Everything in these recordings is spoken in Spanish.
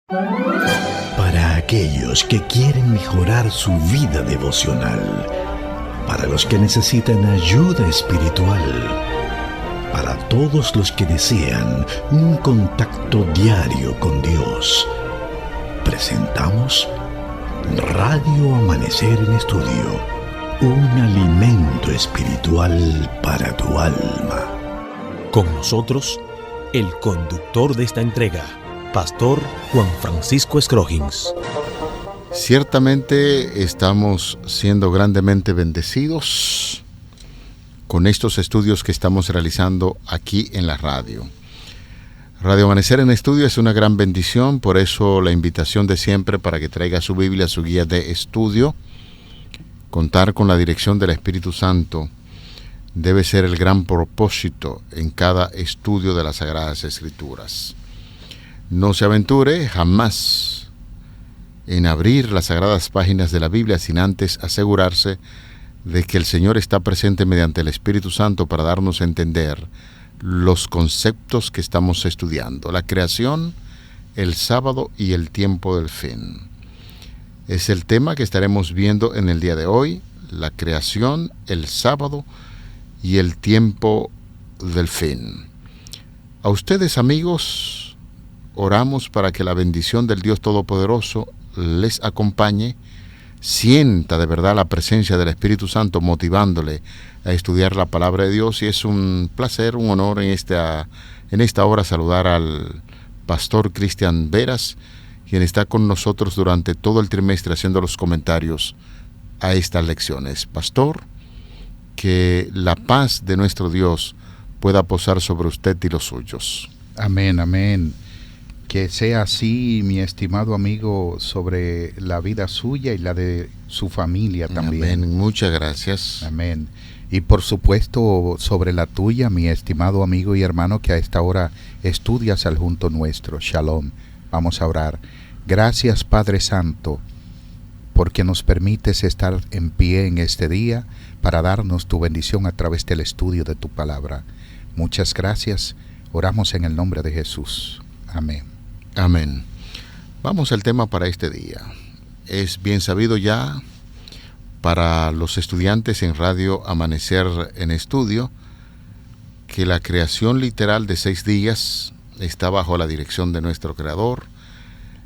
Para aquellos que quieren mejorar su vida devocional, para los que necesitan ayuda espiritual, para todos los que desean un contacto diario con Dios, presentamos Radio Amanecer en Estudio, un alimento espiritual para tu alma. Con nosotros, el conductor de esta entrega, Pastor Juan Francisco Scroggins. Ciertamente estamos siendo grandemente bendecidos con estos estudios que estamos realizando aquí en la radio. Radio Amanecer en Estudio es una gran bendición, por eso la invitación de siempre para que traiga su Biblia, su guía de estudio. Contar con la dirección del Espíritu Santo debe ser el gran propósito en cada estudio de las Sagradas Escrituras. No se aventure jamás en abrir las sagradas páginas de la Biblia sin antes asegurarse de que el Señor está presente mediante el Espíritu Santo para darnos a entender los conceptos que estamos estudiando. La creación, el sábado y el tiempo del fin. Es el tema que estaremos viendo en el día de hoy, la creación, el sábado y el tiempo del fin. A ustedes, amigos, oramos para que la bendición del Dios Todopoderoso les acompañe. Sienta de verdad la presencia del Espíritu Santo motivándole a estudiar la palabra de Dios, y es un placer, un honor en esta hora saludar al Pastor Cristian Veras, quien está con nosotros durante todo el trimestre haciendo los comentarios a estas lecciones. Pastor, que la paz de nuestro Dios pueda posar sobre usted y los suyos. Amén, amén. Que sea así, mi estimado amigo, sobre la vida suya y la de su familia también. Amén, muchas gracias. Amén. Y por supuesto sobre la tuya, mi estimado amigo y hermano, que a esta hora estudias al junto nuestro. Shalom. Vamos a orar. Gracias, Padre Santo, porque nos permites estar en pie en este día para darnos tu bendición a través del estudio de tu palabra. Muchas gracias. Oramos en el nombre de Jesús. Amén. Amén. Vamos al tema para este día. Es bien sabido ya para los estudiantes en Radio Amanecer en Estudio que la creación literal de 6 días está bajo la dirección de nuestro Creador.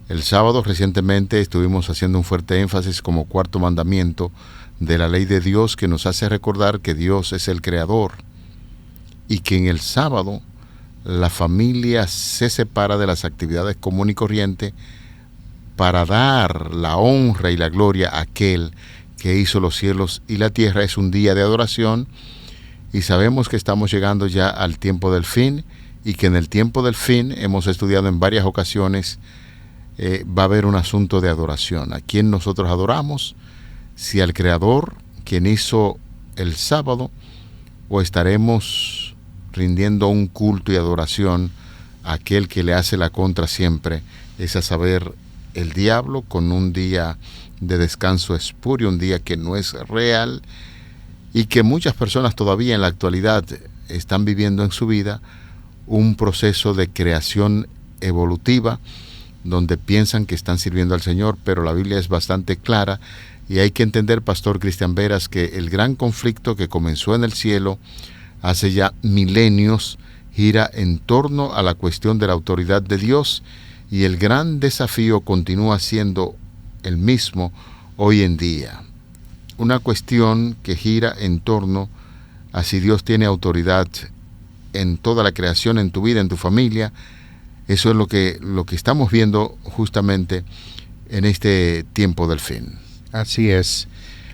El sábado recientemente estuvimos haciendo un fuerte énfasis como cuarto mandamiento de la ley de Dios, que nos hace recordar que Dios es el Creador y que en el sábado la familia se separa de las actividades común y corriente para dar la honra y la gloria a aquel que hizo los cielos y la tierra. Es un día de adoración y sabemos que estamos llegando ya al tiempo del fin, y que en el tiempo del fin, hemos estudiado en varias ocasiones, va a haber un asunto de adoración. ¿A quién nosotros adoramos? Si al Creador, quien hizo el sábado, o estaremos rindiendo un culto y adoración a aquel que le hace la contra siempre, es a saber, el diablo, con un día de descanso espurio, un día que no es real, y que muchas personas todavía en la actualidad están viviendo en su vida un proceso de creación evolutiva, donde piensan que están sirviendo al Señor, pero la Biblia es bastante clara, y hay que entender, Pastor Cristian Veras, que el gran conflicto que comenzó en el cielo hace ya milenios gira en torno a la cuestión de la autoridad de Dios, y el gran desafío continúa siendo el mismo hoy en día. Una cuestión que gira en torno a si Dios tiene autoridad en toda la creación, en tu vida, en tu familia. Eso es lo que estamos viendo justamente en este tiempo del fin. Así es.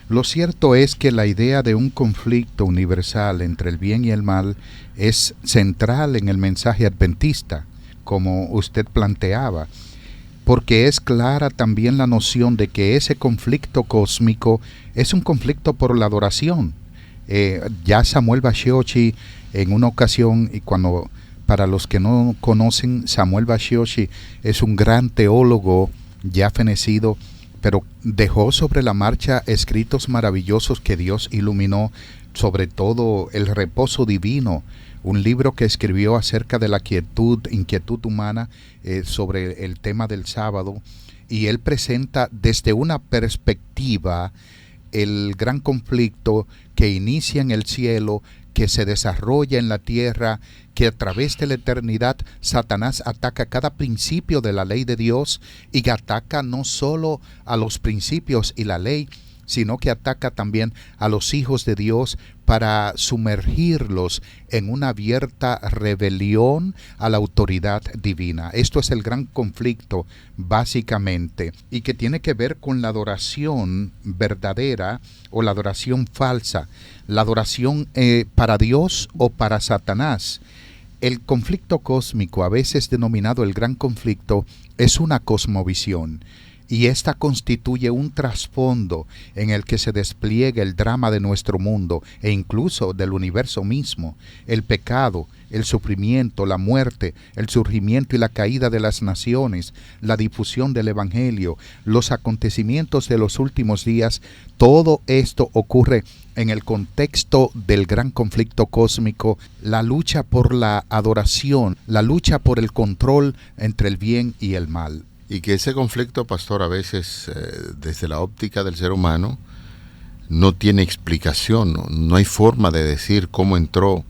Lo cierto es que la idea de un conflicto universal entre el bien y el mal es central en el mensaje adventista, como usted planteaba, porque es clara también la noción de que ese conflicto cósmico es un conflicto por la adoración. Ya Samuel Bashioshi en una ocasión, y cuando, para los que no conocen, Samuel Bashioshi es un gran teólogo ya fenecido, pero dejó sobre la marcha escritos maravillosos que Dios iluminó, sobre todo el reposo divino, un libro que escribió acerca de la inquietud humana sobre el tema del sábado, y él presenta desde una perspectiva el gran conflicto que inicia en el cielo, que se desarrolla en la tierra, que a través de la eternidad Satanás ataca cada principio de la ley de Dios, y ataca no solo a los principios y la ley, sino que ataca también a los hijos de Dios para sumergirlos en una abierta rebelión a la autoridad divina. Esto es el gran conflicto, básicamente, y que tiene que ver con la adoración verdadera o la adoración falsa, la adoración para Dios o para Satanás. El conflicto cósmico, a veces denominado el gran conflicto, es una cosmovisión, y esta constituye un trasfondo en el que se despliega el drama de nuestro mundo e incluso del universo mismo, el pecado, el sufrimiento, la muerte, el surgimiento y la caída de las naciones, la difusión del evangelio, los acontecimientos de los últimos días. Todo esto ocurre en el contexto del gran conflicto cósmico, la lucha por la adoración, la lucha por el control entre el bien y el mal. Y que ese conflicto, pastor, a veces desde la óptica del ser humano no tiene explicación, no hay forma de decir cómo entró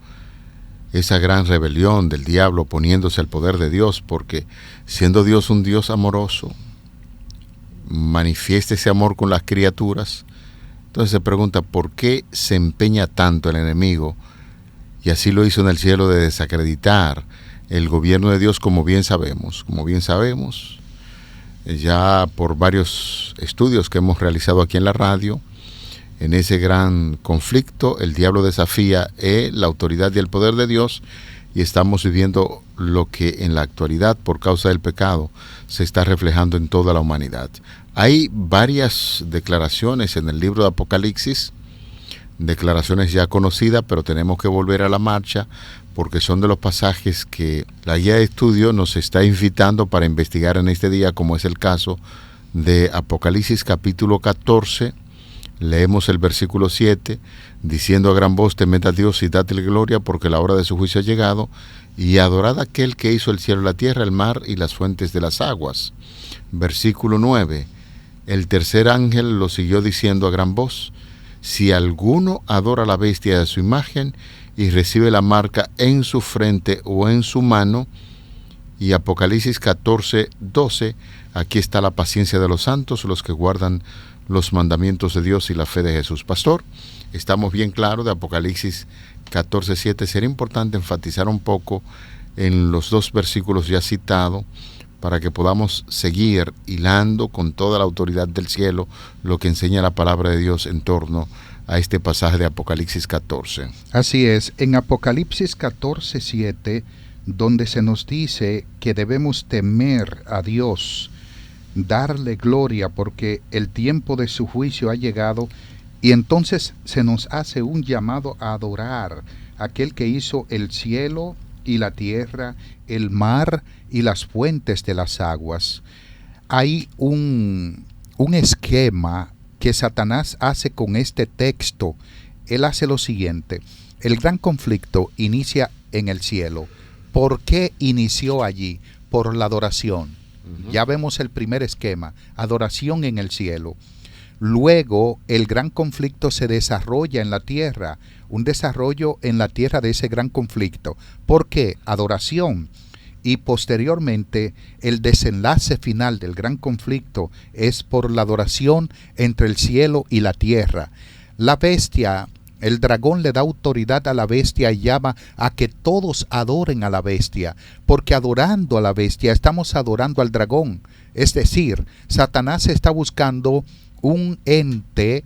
esa gran rebelión del diablo oponiéndose al poder de Dios, porque siendo Dios un Dios amoroso, manifiesta ese amor con las criaturas. Entonces se pregunta, ¿por qué se empeña tanto el enemigo? Y así lo hizo en el cielo, de desacreditar el gobierno de Dios, como bien sabemos. Ya por varios estudios que hemos realizado aquí en la radio, en ese gran conflicto, el diablo desafía la autoridad y el poder de Dios, y estamos viviendo lo que en la actualidad, por causa del pecado, se está reflejando en toda la humanidad. Hay varias declaraciones en el libro de Apocalipsis, declaraciones ya conocidas, pero tenemos que volver a la marcha, porque son de los pasajes que la guía de estudio nos está invitando para investigar en este día, como es el caso de Apocalipsis capítulo 14. Leemos el versículo 7, diciendo a gran voz: temed a Dios y dadle gloria, porque la hora de su juicio ha llegado, y adorad a aquel que hizo el cielo, la tierra, el mar y las fuentes de las aguas. Versículo 9, el tercer ángel lo siguió diciendo a gran voz: si alguno adora a la bestia de su imagen y recibe la marca en su frente o en su mano. Y Apocalipsis 14, 12, aquí está la paciencia de los santos, los que guardan los mandamientos de Dios y la fe de Jesús. Pastor, estamos bien claros de Apocalipsis 14, 7. Sería importante enfatizar un poco en los dos versículos ya citados, para que podamos seguir hilando con toda la autoridad del cielo lo que enseña la palabra de Dios en torno a este pasaje de Apocalipsis 14. Así es, en Apocalipsis 14, 7, donde se nos dice que debemos temer a Dios, darle gloria, porque el tiempo de su juicio ha llegado, y entonces se nos hace un llamado a adorar a aquel que hizo el cielo y la tierra, el mar y las fuentes de las aguas. Hay un esquema que Satanás hace con este texto. Él hace lo siguiente: el gran conflicto inicia en el cielo. ¿Por qué inició allí? Por la adoración. Ya vemos el primer esquema, adoración en el cielo. Luego el gran conflicto se desarrolla en la tierra, un desarrollo en la tierra de ese gran conflicto. ¿Por qué? Adoración. Y posteriormente el desenlace final del gran conflicto es por la adoración entre el cielo y la tierra. La bestia, el dragón le da autoridad a la bestia y llama a que todos adoren a la bestia, porque adorando a la bestia estamos adorando al dragón. Es decir, Satanás está buscando un ente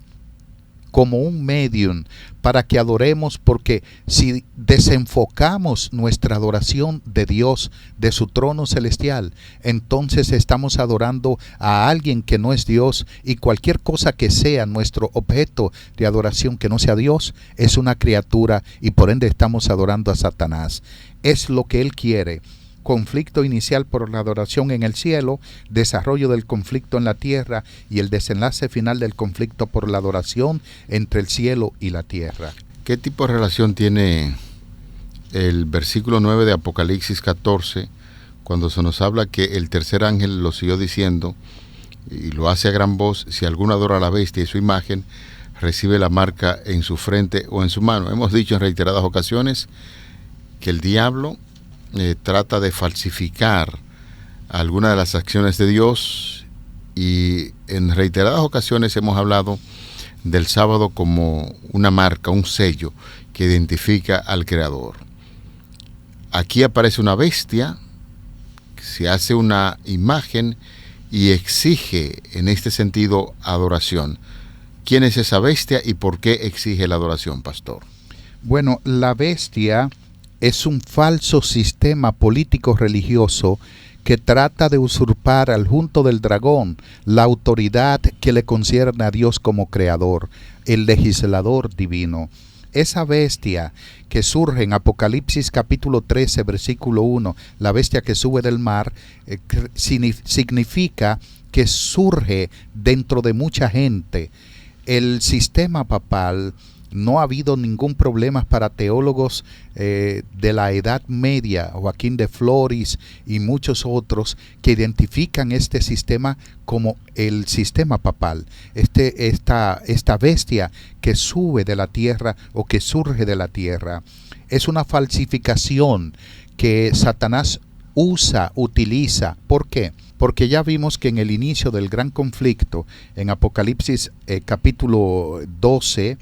como un medium para que adoremos, porque si desenfocamos nuestra adoración de Dios, de su trono celestial, entonces estamos adorando a alguien que no es Dios, y cualquier cosa que sea nuestro objeto de adoración que no sea Dios es una criatura, y por ende estamos adorando a Satanás. Es lo que él quiere. Conflicto inicial por la adoración en el cielo, desarrollo del conflicto en la tierra, y el desenlace final del conflicto por la adoración entre el cielo y la tierra. ¿Qué tipo de relación tiene el versículo 9 de Apocalipsis 14, cuando se nos habla que el tercer ángel lo siguió diciendo, y lo hace a gran voz: si alguno adora a la bestia y su imagen, recibe la marca en su frente o en su mano. Hemos dicho en reiteradas ocasiones que el diablo trata de falsificar algunas de las acciones de Dios, y en reiteradas ocasiones hemos hablado del sábado como una marca, un sello que identifica al Creador. Aquí aparece una bestia, se hace una imagen y exige en este sentido adoración. ¿Quién es esa bestia y por qué exige la adoración, pastor? Bueno, la bestia es un falso sistema político religioso que trata de usurpar al junto del dragón la autoridad que le concierne a Dios como creador, el legislador divino. Esa bestia que surge en Apocalipsis capítulo 13, versículo 1, la bestia que sube del mar, significa que surge dentro de mucha gente. El sistema papal, no ha habido ningún problema para teólogos de la Edad Media, Joaquín de Flores y muchos otros, que identifican este sistema como el sistema papal. Esta bestia que sube de la tierra o que surge de la tierra es una falsificación que Satanás utiliza. ¿Por qué? Porque ya vimos que en el inicio del gran conflicto, en Apocalipsis capítulo 12,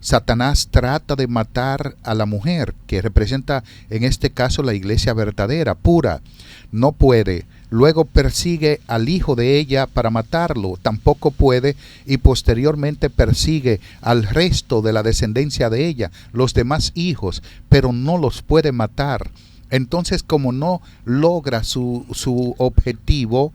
Satanás trata de matar a la mujer, que representa en este caso la iglesia verdadera, pura. No puede. Luego persigue al hijo de ella para matarlo, tampoco puede, y posteriormente persigue al resto de la descendencia de ella, los demás hijos, pero no los puede matar. Entonces, como no logra su objetivo,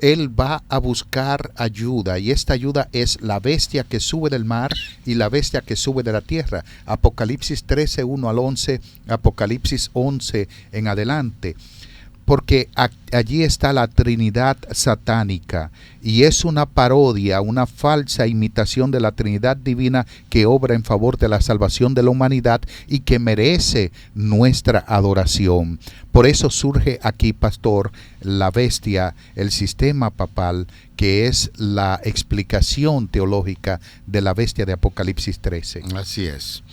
él va a buscar ayuda, y esta ayuda es la bestia que sube del mar y la bestia que sube de la tierra. Apocalipsis 13, 1 al 11, Apocalipsis 11 en adelante. Porque allí está la Trinidad satánica, y es una parodia, una falsa imitación de la Trinidad divina que obra en favor de la salvación de la humanidad y que merece nuestra adoración. Por eso surge aquí, pastor, la bestia, el sistema papal, que es la explicación teológica de la bestia de Apocalipsis 13. Así es.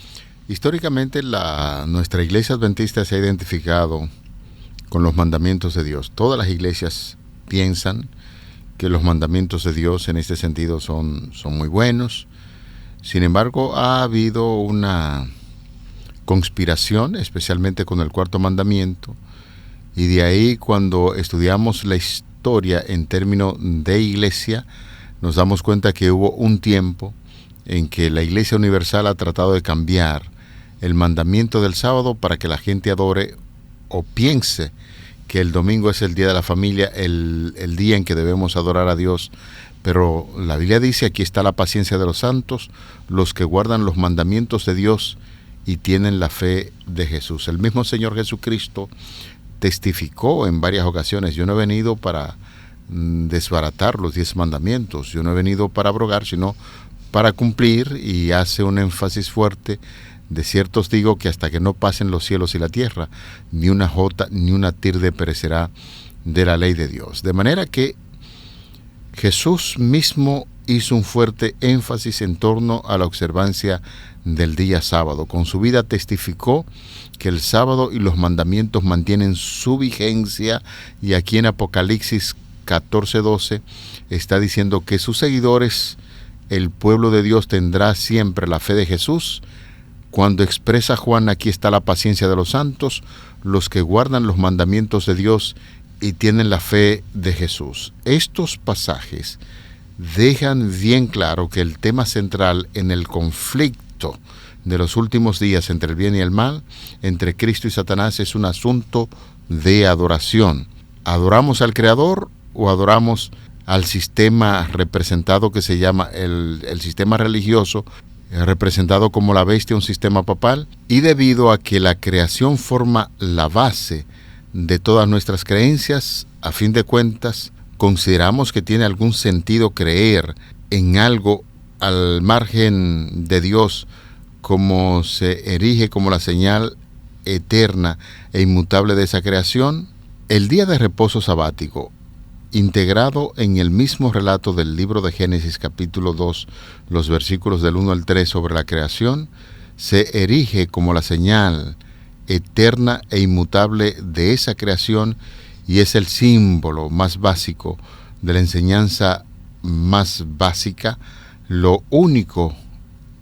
Históricamente nuestra iglesia adventista se ha identificado con los mandamientos de Dios. Todas las iglesias piensan que los mandamientos de Dios en este sentido son muy buenos. Sin embargo, ha habido una conspiración, especialmente con el cuarto mandamiento, y de ahí, cuando estudiamos la historia en términos de iglesia, nos damos cuenta que hubo un tiempo en que la Iglesia Universal ha tratado de cambiar el mandamiento del sábado para que la gente adore o piense que el domingo es el día de la familia, el día en que debemos adorar a Dios. Pero la Biblia dice: aquí está la paciencia de los santos, los que guardan los mandamientos de Dios y tienen la fe de Jesús. El mismo Señor Jesucristo testificó en varias ocasiones: yo no he venido para desbaratar los 10 mandamientos, yo no he venido para abrogar, sino para cumplir, y hace un énfasis fuerte: de cierto os digo que hasta que no pasen los cielos y la tierra, ni una jota ni una tilde perecerá de la ley de Dios. De manera que Jesús mismo hizo un fuerte énfasis en torno a la observancia del día sábado. Con su vida testificó que el sábado y los mandamientos mantienen su vigencia, y aquí en Apocalipsis 14:12 está diciendo que sus seguidores, el pueblo de Dios, tendrá siempre la fe de Jesús. Cuando expresa Juan: aquí está la paciencia de los santos, los que guardan los mandamientos de Dios y tienen la fe de Jesús. Estos pasajes dejan bien claro que el tema central en el conflicto de los últimos días entre el bien y el mal, entre Cristo y Satanás, es un asunto de adoración. ¿Adoramos al Creador o adoramos al sistema representado que se llama el sistema religioso, representado como la bestia, un sistema papal? Y debido a que la creación forma la base de todas nuestras creencias, a fin de cuentas, consideramos que tiene algún sentido creer en algo al margen de Dios, como se erige como la señal eterna e inmutable de esa creación, el día de reposo sabático, integrado en el mismo relato del libro de Génesis capítulo 2, los versículos del 1 al 3 sobre la creación, se erige como la señal eterna e inmutable de esa creación y es el símbolo más básico de la enseñanza más básica, lo único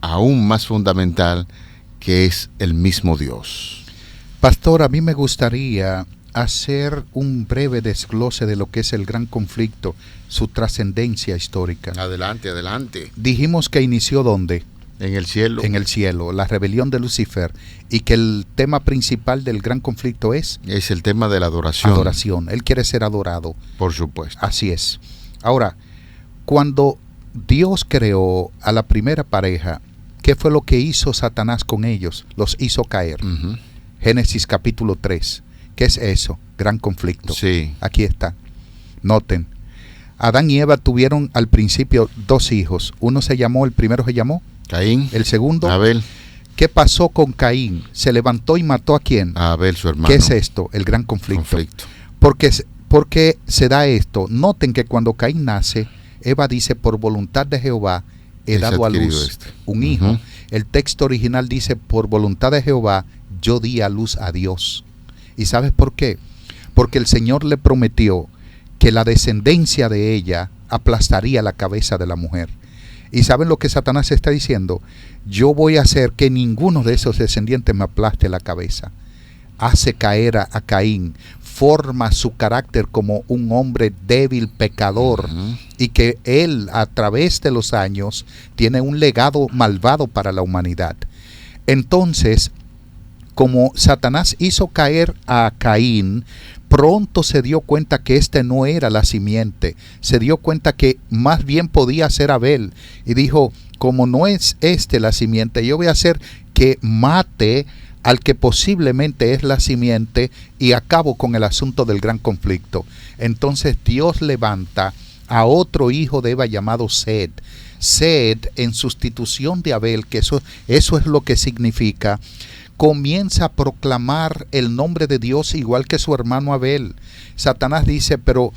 aún más fundamental que es el mismo Dios. Pastor, a mí me gustaría hacer un breve desglose de lo que es el gran conflicto, su trascendencia histórica. Adelante, adelante. Dijimos que inició ¿dónde? En el cielo. En el cielo, la rebelión de Lucifer, y que el tema principal del gran conflicto es el tema de la adoración. Adoración. Él quiere ser adorado. Por supuesto. Así es. Ahora, cuando Dios creó a la primera pareja, ¿qué fue lo que hizo Satanás con ellos? Los hizo caer. Uh-huh. Génesis capítulo 3. ¿Qué es eso? Gran conflicto. Sí. Aquí está. Noten. Adán y Eva tuvieron al principio 2 hijos. El primero se llamó Caín. El segundo, Abel. ¿Qué pasó con Caín? ¿Se levantó y mató a quién? A Abel, su hermano. ¿Qué es esto? El gran conflicto. ¿Por qué se da esto? Noten que cuando Caín nace, Eva dice, por voluntad de Jehová he dado a luz un hijo. Uh-huh. El texto original dice, por voluntad de Jehová yo di a luz a Dios. ¿Y sabes por qué? Porque el Señor le prometió que la descendencia de ella aplastaría la cabeza de la mujer. ¿Y saben lo que Satanás está diciendo? Yo voy a hacer que ninguno de esos descendientes me aplaste la cabeza. Hace caer a Caín, forma su carácter como un hombre débil, pecador, uh-huh. Y que él a través de los años tiene un legado malvado para la humanidad. Entonces, como Satanás hizo caer a Caín, pronto se dio cuenta que este no era la simiente, se dio cuenta que más bien podía ser Abel, y dijo, como no es la simiente, yo voy a hacer que mate al que posiblemente es la simiente y acabo con el asunto del gran conflicto. Entonces Dios levanta a otro hijo de Eva llamado Sed. Sed, en sustitución de Abel, que eso es lo que significa, comienza a proclamar el nombre de Dios igual que su hermano Abel. Satanás dice, pero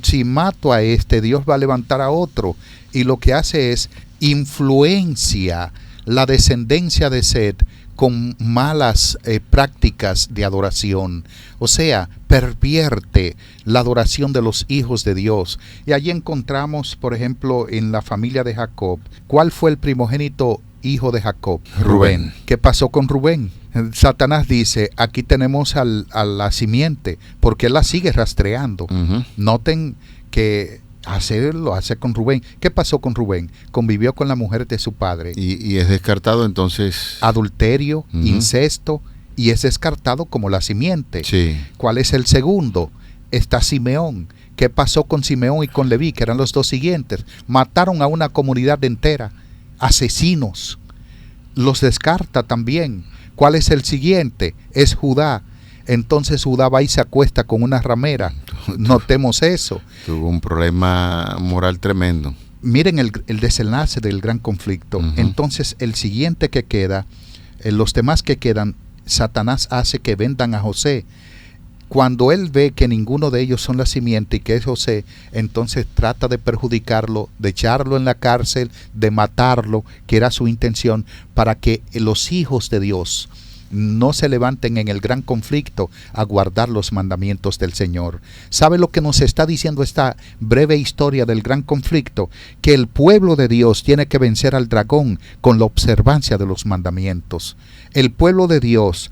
si mato a Dios va a levantar a otro. Y lo que hace es influencia la descendencia de Sed con malas prácticas de adoración. O sea, pervierte la adoración de los hijos de Dios. Y allí encontramos, por ejemplo, en la familia de Jacob, ¿cuál fue el primogénito hijo de Jacob? Rubén. ¿Qué pasó con Rubén? Satanás dice, aquí tenemos a la simiente, porque él la sigue rastreando. Uh-huh. Noten que lo hace con Rubén. ¿Qué pasó con Rubén? Convivió con la mujer de su padre. Y es descartado entonces. Adulterio, uh-huh. Incesto, y es descartado como la simiente. Sí. ¿Cuál es el segundo? Está Simeón. ¿Qué pasó con Simeón y con Leví, que eran los 2 siguientes? Mataron a una comunidad entera. Asesinos. Los descarta también. ¿Cuál es el siguiente? Es Judá. Entonces Judá va y se acuesta con una ramera. Notemos eso. Tuvo un problema moral tremendo. Miren el desenlace del gran conflicto. Uh-huh. Entonces el siguiente que queda, los demás que quedan, Satanás hace que vendan a José. Cuando él ve que ninguno de ellos son la simiente y que es José, entonces trata de perjudicarlo, de echarlo en la cárcel, de matarlo, que era su intención, para que los hijos de Dios no se levanten en el gran conflicto a guardar los mandamientos del Señor. ¿Sabe lo que nos está diciendo esta breve historia del gran conflicto? Que el pueblo de Dios tiene que vencer al dragón con la observancia de los mandamientos. El pueblo de Dios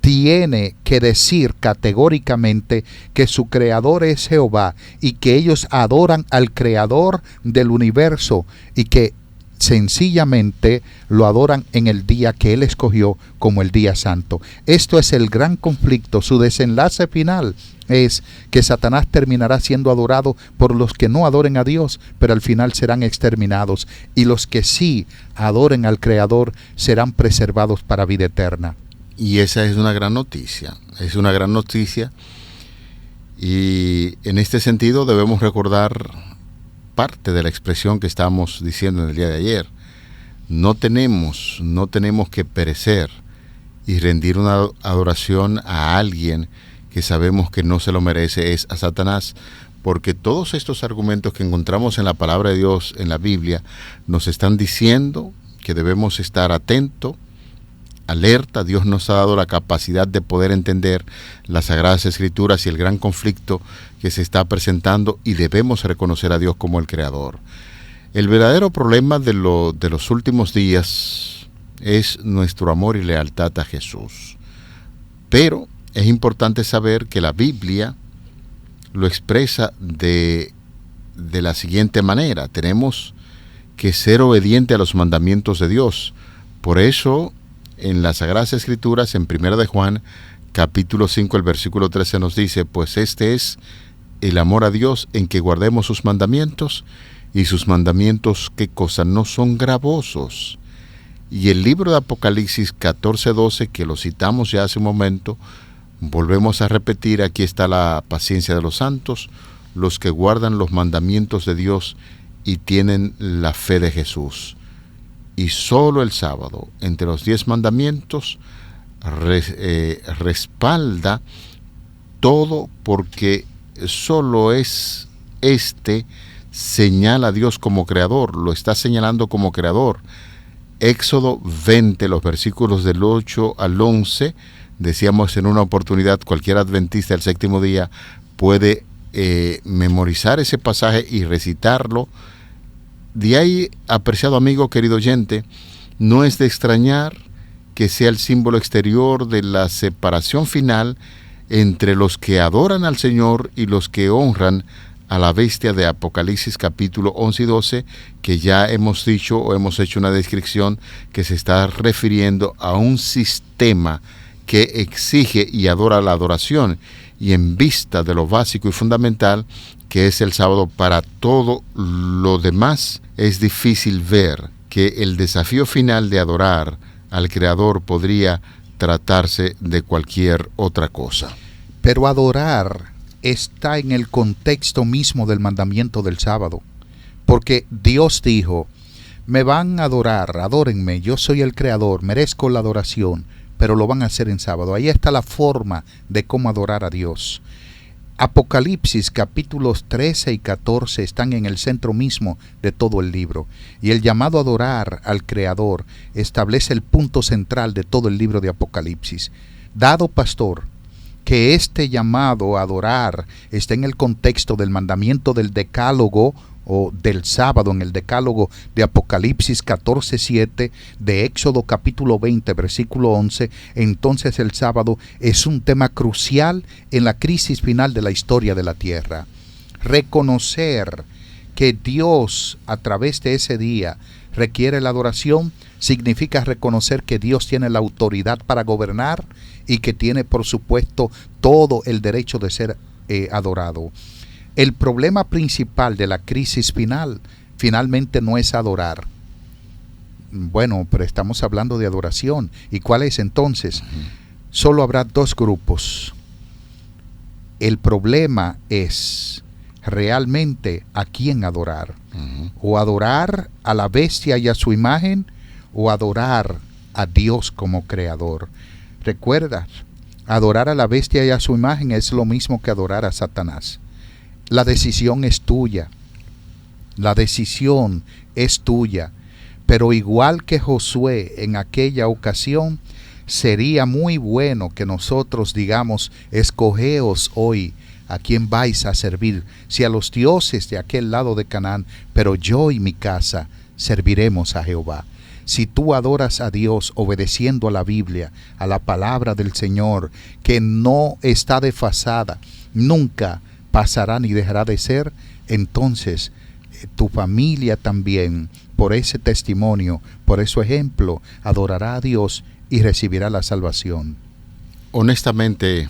tiene que decir categóricamente que su creador es Jehová y que ellos adoran al creador del universo y que sencillamente lo adoran en el día que él escogió como el día santo. Esto es el gran conflicto. Su desenlace final es que Satanás terminará siendo adorado por los que no adoren a Dios, pero al final serán exterminados, y los que sí adoren al Creador serán preservados para vida eterna. Y esa es una gran noticia, y en este sentido debemos recordar parte de la expresión que estamos diciendo en el día de ayer. No tenemos que perecer y rendir una adoración a alguien que sabemos que no se lo merece es a Satanás, porque todos estos argumentos que encontramos en la palabra de Dios, en la Biblia, nos están diciendo que debemos estar atentos, alerta. Dios nos ha dado la capacidad de poder entender las Sagradas Escrituras y el gran conflicto que se está presentando, y debemos reconocer a Dios como el Creador. El verdadero problema de los últimos días es nuestro amor y lealtad a Jesús. Pero es importante saber que la Biblia lo expresa de la siguiente manera: tenemos que ser obedientes a los mandamientos de Dios. Por eso, en las Sagradas Escrituras, en 1 de Juan, capítulo 5, el versículo 13 nos dice: pues este es el amor a Dios, en que guardemos sus mandamientos, y sus mandamientos, ¿qué cosa? No son gravosos. Y el libro de Apocalipsis 14:12, que lo citamos ya hace un momento, volvemos a repetir: aquí está la paciencia de los santos, los que guardan los mandamientos de Dios y tienen la fe de Jesús. Y solo el sábado, entre los 10 mandamientos, respalda todo, porque solo es señala a Dios como creador, lo está señalando como creador. Éxodo 20, los versículos del 8 al 11, decíamos en una oportunidad, cualquier adventista del séptimo día puede memorizar ese pasaje y recitarlo. De ahí, apreciado amigo, querido oyente, no es de extrañar que sea el símbolo exterior de la separación final entre los que adoran al Señor y los que honran a la bestia de Apocalipsis capítulo 11 y 12, que ya hemos dicho o hemos hecho una descripción que se está refiriendo a un sistema que exige y adora la adoración, y en vista de lo básico y fundamental que es el sábado para todo lo demás, es difícil ver que el desafío final de adorar al Creador podría tratarse de cualquier otra cosa. Pero adorar está en el contexto mismo del mandamiento del sábado, porque Dios dijo: me van a adorar, adórenme, yo soy el Creador, merezco la adoración, pero lo van a hacer en sábado. Ahí está la forma de cómo adorar a Dios. Apocalipsis capítulos 13 y 14 están en el centro mismo de todo el libro, y el llamado a adorar al Creador establece el punto central de todo el libro de Apocalipsis. Dado, pastor, que este llamado a adorar está en el contexto del mandamiento del decálogo o del sábado, en el decálogo de Apocalipsis 14:7, de Éxodo capítulo 20, versículo 11, entonces el sábado es un tema crucial en la crisis final de la historia de la tierra. Reconocer que Dios a través de ese día requiere la adoración significa reconocer que Dios tiene la autoridad para gobernar y que tiene, por supuesto, todo el derecho de ser adorado. El problema principal de la crisis finalmente no es adorar. Bueno, pero estamos hablando de adoración. ¿Y cuál es entonces? Solo habrá dos grupos. El problema es realmente a quién adorar. O adorar a la bestia y a su imagen, o adorar a Dios como creador. Recuerda, adorar a la bestia y a su imagen es lo mismo que adorar a Satanás. La decisión es tuya. La decisión es tuya. Pero igual que Josué en aquella ocasión, sería muy bueno que nosotros digamos: escogeos hoy a quién vais a servir, si a los dioses de aquel lado de Canaán, pero yo y mi casa serviremos a Jehová. Si tú adoras a Dios obedeciendo a la Biblia, a la palabra del Señor, que no está desfasada, nunca pasará ni dejará de ser, entonces tu familia también, por ese testimonio, por ese ejemplo, adorará a Dios y recibirá la salvación. Honestamente,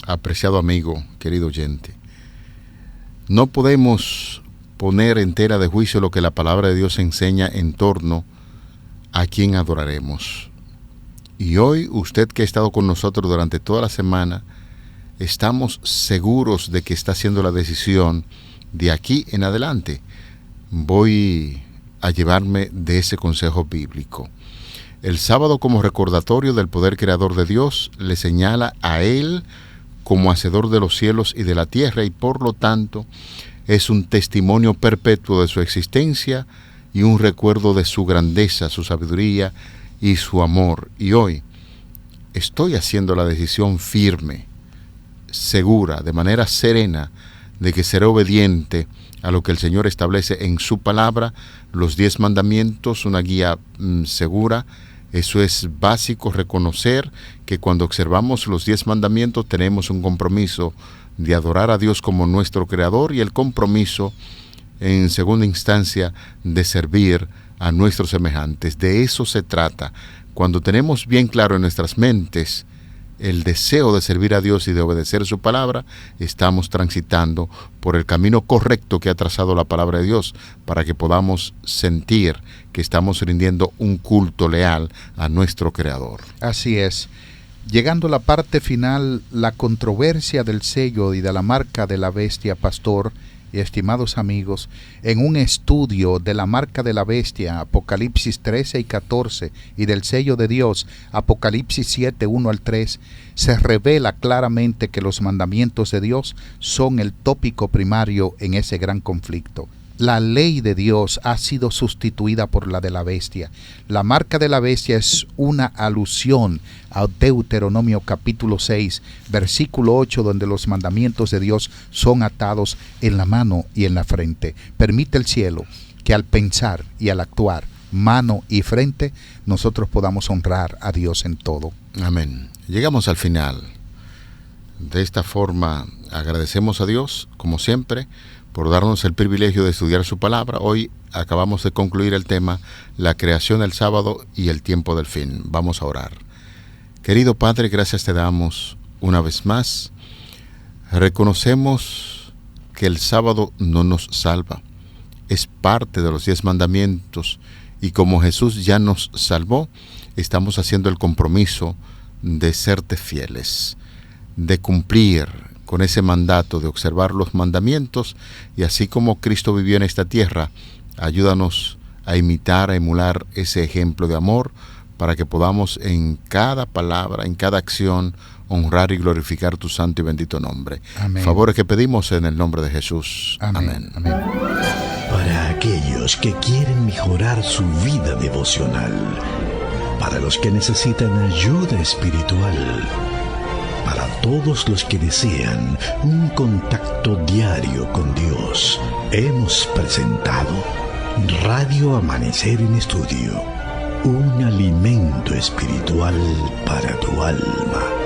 apreciado amigo, querido oyente, no podemos poner en tela de juicio lo que la palabra de Dios enseña en torno a quién adoraremos. Y hoy, usted que ha estado con nosotros durante toda la semana, estamos seguros de que está haciendo la decisión de aquí en adelante. Voy a llevarme de ese consejo bíblico. El sábado, como recordatorio del poder creador de Dios, le señala a Él como hacedor de los cielos y de la tierra, y por lo tanto es un testimonio perpetuo de su existencia y un recuerdo de su grandeza, su sabiduría y su amor. Y hoy estoy haciendo la decisión firme, segura, de manera serena, de que seré obediente a lo que el Señor establece en su palabra, los 10 mandamientos, una guía segura. Eso es básico, reconocer que cuando observamos los 10 mandamientos tenemos un compromiso de adorar a Dios como nuestro Creador, y el compromiso, en segunda instancia, de servir a nuestros semejantes. De eso se trata. Cuando tenemos bien claro en nuestras mentes el deseo de servir a Dios y de obedecer su palabra, estamos transitando por el camino correcto que ha trazado la palabra de Dios, para que podamos sentir que estamos rindiendo un culto leal a nuestro Creador. Así es. Llegando a la parte final, la controversia del sello y de la marca de la bestia, pastor y estimados amigos, en un estudio de la marca de la bestia, Apocalipsis 13 y 14, y del sello de Dios, Apocalipsis 7, 1 al 3, se revela claramente que los mandamientos de Dios son el tópico primario en ese gran conflicto. La ley de Dios ha sido sustituida por la de la bestia. La marca de la bestia es una alusión a Deuteronomio capítulo 6, versículo 8, donde los mandamientos de Dios son atados en la mano y en la frente. Permite el cielo que al pensar y al actuar, mano y frente, nosotros podamos honrar a Dios en todo. Amén. Llegamos al final. De esta forma agradecemos a Dios, como siempre, por darnos el privilegio de estudiar su palabra. Hoy acabamos de concluir el tema, la creación del sábado y el tiempo del fin. Vamos a orar. Querido Padre, gracias te damos una vez más. Reconocemos que el sábado no nos salva. Es parte de los 10 mandamientos, y como Jesús ya nos salvó, estamos haciendo el compromiso de serte fieles, de cumplir con ese mandato de observar los mandamientos, y así como Cristo vivió en esta tierra, ayúdanos a imitar, a emular ese ejemplo de amor, para que podamos en cada palabra, en cada acción, honrar y glorificar tu santo y bendito nombre. Amén. Favores que pedimos en el nombre de Jesús. Amén. Amén. Amén. Para aquellos que quieren mejorar su vida devocional, para los que necesitan ayuda espiritual, para todos los que desean un contacto diario con Dios, hemos presentado Radio Amanecer en Estudio, un alimento espiritual para tu alma.